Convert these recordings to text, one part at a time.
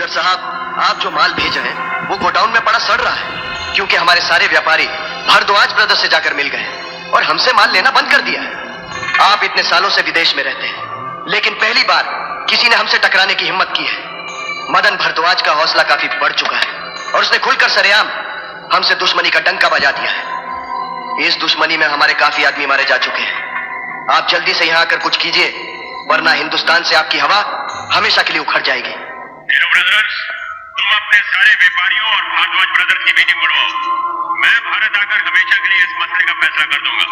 असगर साहब, आप जो माल भेजे हैं वो गोडाउन में पड़ा सड़ रहा है, क्योंकि हमारे सारे व्यापारी भारद्वाज ब्रदर्स से जाकर मिल गए और हमसे माल लेना बंद कर दिया है। आप इतने सालों से विदेश में रहते हैं, लेकिन पहली बार किसी ने हमसे टकराने की हिम्मत की है। मदन भारद्वाज का हौसला काफी बढ़ चुका है और उसने खुलकर सरेआम हमसे दुश्मनी का डंका बजा दिया है। इस दुश्मनी में हमारे काफी आदमी मारे जा चुके हैं। आप जल्दी से यहाँ आकर कुछ कीजिए, वरना हिंदुस्तान से आपकी हवा हमेशा के लिए उखड़ जाएगी। ब्रदर्स, तुम अपने सारे व्यापारियों और भारद्वाज ब्रदर्स की मीटिंग बुलवाओ। मैं भारत आकर हमेशा के लिए इस मसले का फैसला कर दूंगा।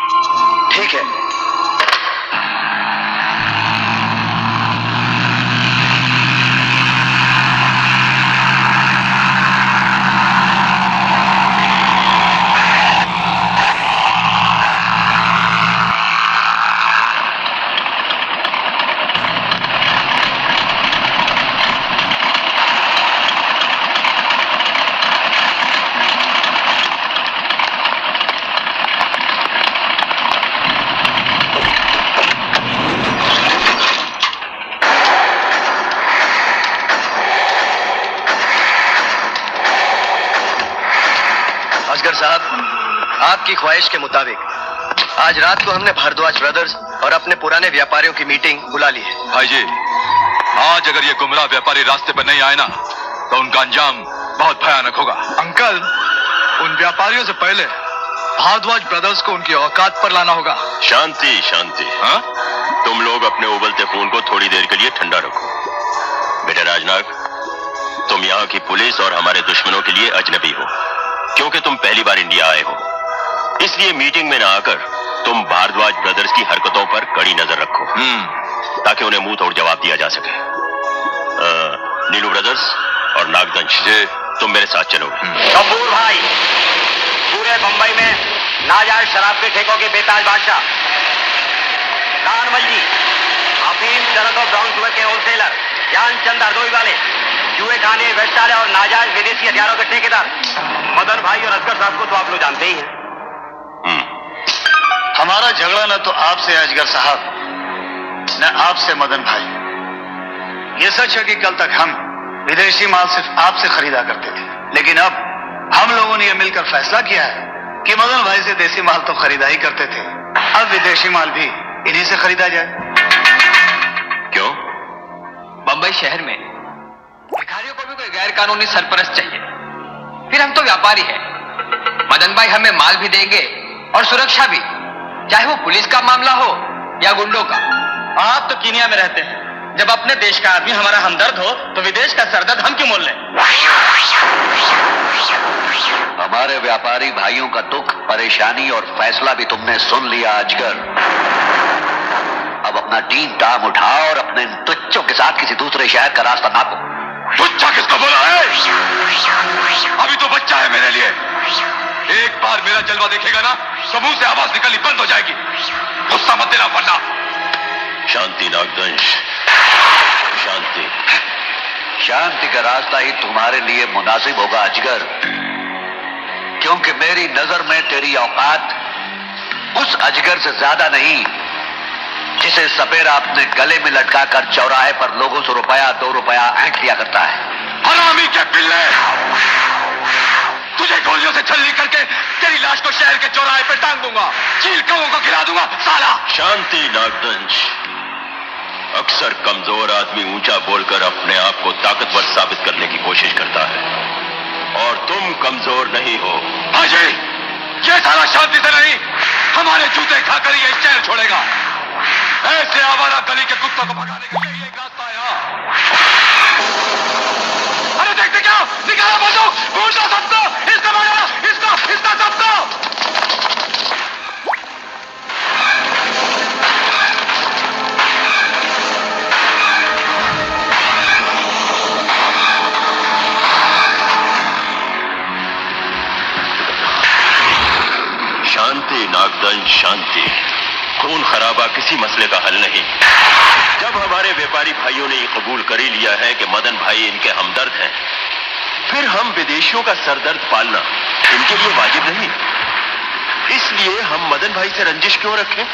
ठीक है। असगर साहब, आपकी ख्वाहिश के मुताबिक आज रात को हमने भारद्वाज ब्रदर्स और अपने पुराने व्यापारियों की मीटिंग बुला ली है। भाई जी, आज अगर ये गुमराह व्यापारी रास्ते पर नहीं आए ना, तो उनका अंजाम बहुत भयानक होगा। अंकल, उन व्यापारियों से पहले भारद्वाज ब्रदर्स को उनकी औकात पर लाना होगा। शांति शांति। हाँ? तुम लोग अपने उबलते खून को थोड़ी देर के लिए ठंडा रखो। बेटा राजनाग, तुम यहाँ की पुलिस और हमारे दुश्मनों के लिए अजनबी हो, क्योंकि तुम पहली बार इंडिया आए हो। इसलिए मीटिंग में ना आकर तुम भारद्वाज ब्रदर्स की हरकतों पर कड़ी नजर रखो, ताकि उन्हें मुंह तोड़ जवाब दिया जा सके। नीलू ब्रदर्स और नागदंश, तुम मेरे साथ चलोगे। कपूर भाई, पूरे बंबई में नाजायज शराब के ठेकों के बेताज बादशाह कानमल जी, अफीम, चरस और ब्राउन शुगर के होलसेलर ज्ञानचंद हरदोई वाले, जुए खाने, वैश्यालय और नाजायज विदेशी हथियारों के ठेकेदार मदन भाई और असगर साहब को तो आप लोग जानते ही हैं। हमारा झगड़ा न तो आपसे असगर साहब, न आपसे मदन भाई। ये सच है कि कल तक हम विदेशी माल सिर्फ आपसे खरीदा करते थे, लेकिन अब हम लोगों ने यह मिलकर फैसला किया है कि मदन भाई से देसी माल तो खरीदा ही करते थे, अब विदेशी माल भी इन्हीं से खरीदा जाए। क्यों? बंबई शहर में भिखारियों को भी कोई गैर कानूनी सरपरस्त चाहिए। फिर हम तो व्यापारी हैं। मदन भाई हमें माल भी देंगे और सुरक्षा भी, चाहे वो पुलिस का मामला हो या गुंडों का। आप तो कीनिया में रहते हैं, जब अपने देश का आदमी हमारा हमदर्द हो तो विदेश का सरदर्द हम क्यों मोल लें? हमारे व्यापारी भाइयों का दुख, परेशानी और फैसला भी तुमने सुन लिया अजगर। अब अपना टीम टाम उठाओ और अपने तुच्छों के साथ किसी दूसरे शहर का रास्ता नापो। तुच्छा किसको बोला है? अभी तो बच्चा है मेरे लिए। एक बार मेरा जलवा देखेगा ना, तो मुंह से आवाज निकलनी बंद हो जाएगी। गुस्सा मत देना वरना। शांति नागदंश, शांति। शांति का रास्ता ही तुम्हारे लिए मुनासिब होगा अजगर, क्योंकि मेरी नजर में तेरी औकात उस अजगर से ज्यादा नहीं जिसे सपेरा अपने गले में लटकाकर चौराहे पर लोगों से रुपया 2 रुपया ऐंठ लिया करता है। हरामी के पिल्ले, तुझे गोलियों से छलनी करके तेरी लाश को शहर के चौराहे पे टांग दूंगा, चील कौओं को खिला दूंगा साला। शांति नागदंश। अक्सर कमजोर आदमी ऊंचा बोलकर अपने आप को ताकतवर साबित करने की कोशिश करता है, और तुम कमजोर नहीं हो। हाजी, ये साला शांति से नहीं, हमारे जूते खाकर ही ये शहर छोड़ेगा। ऐसे आवारा गली के कुत्तों को भगाने का यही एक रास्ता है। अरे देखते क्या, निकाला बंदूक, भूलना सबको, इसको मारो, इसको सबको। शांति नागदंश, शांति। खून खराबा किसी मसले का हल नहीं। जब हमारे व्यापारी भाइयों ने ये कबूल कर ही लिया है कि मदन भाई इनके हमदर्द हैं, फिर हम विदेशियों का सरदर्द पालना इनके लिए वाजिब नहीं। इसलिए हम मदन भाई से रंजिश क्यों रखें?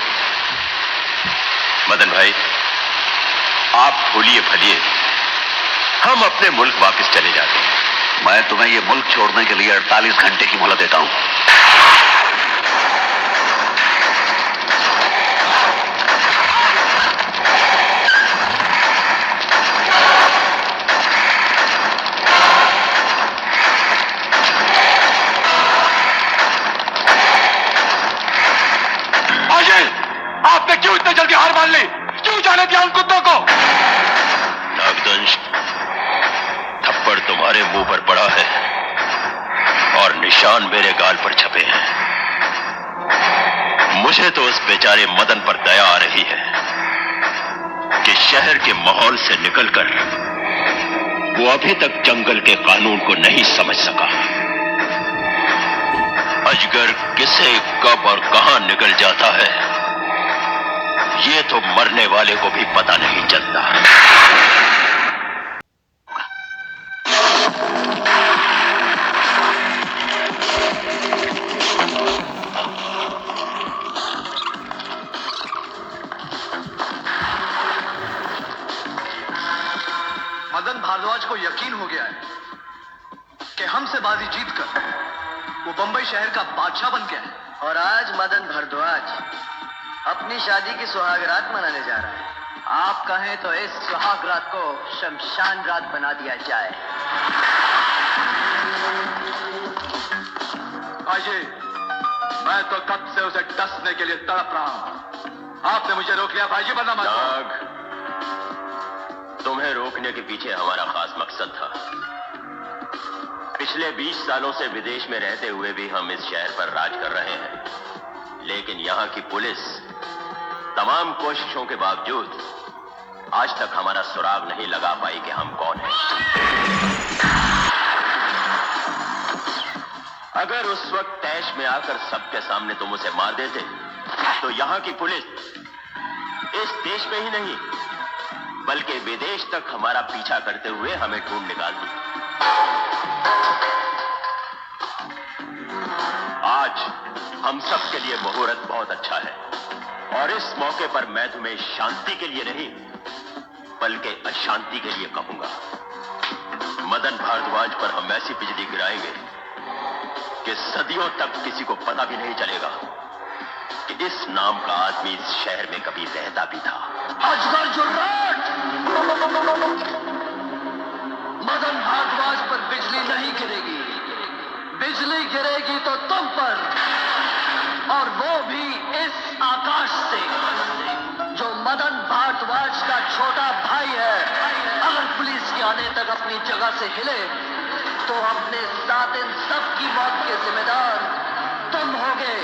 मदन भाई, आप भूलिए भलिए, हम अपने मुल्क वापस चले जाते हैं। मैं तुम्हें ये मुल्क छोड़ने के लिए 48 घंटे की मोहलत देता हूं। अजय, आपने क्यों इतने जल्दी हार मान ली? क्यों जाने दिया उन कुत्तों को? नागदंश, थप्पड़ तुम्हारे मुंह पर पड़ा है और निशान मेरे गाल पर छपे हैं। मुझे तो उस बेचारे मदन पर दया आ रही है कि शहर के माहौल से निकलकर वो अभी तक जंगल के कानून को नहीं समझ सका। अजगर किसे, कब और कहां निकल जाता है, ये तो मरने वाले को भी पता नहीं चलता। मदन भारद्वाज को यकीन हो गया है कि हमसे बाजी जीतकर वो बंबई शहर का बादशाह बन गया है। और आज मदन भारद्वाज अपनी शादी की सुहागरात मनाने जा रहा है। आप कहें तो इस सुहागरात को शमशान रात बना दिया जाए। अजय, मैं तो कब से उसे डसने के लिए तड़प रहा हूं। आपने मुझे रोक लिया भाईजी, बना मत। नाग, तुम्हें रोकने के पीछे हमारा खास मकसद था। पिछले 20 सालों से विदेश में रहते हुए भी हम इस शहर पर राज कर रहे हैं, लेकिन यहां की पुलिस तमाम कोशिशों के बावजूद आज तक हमारा सुराग नहीं लगा पाई कि हम कौन हैं। अगर उस वक्त तैश में आकर सबके सामने तुम उसे मार देते तो यहां की पुलिस इस देश में ही नहीं बल्कि विदेश तक हमारा पीछा करते हुए हमें ढूंढ निकालती। आज हम सब के लिए मुहूर्त बहुत अच्छा है और इस मौके पर मैं तुम्हें शांति के लिए नहीं बल्कि अशांति के लिए कहूंगा। मदन भारद्वाज पर हम ऐसी बिजली गिराएंगे कि सदियों तक किसी को पता भी नहीं चलेगा कि इस नाम का आदमी इस शहर में कभी रहता भी था। अजगर जुर्राट! मदन भारद्वाज पर बिजली नहीं गिरेगी। बिजली गिरेगी तो तुम पर, और वो भी इस आकाश से जो मदन भारद्वाज का छोटा भाई है। अगर पुलिस के आने तक अपनी जगह से हिले तो अपने साथ इन सब की मौत के जिम्मेदार तुम होगे।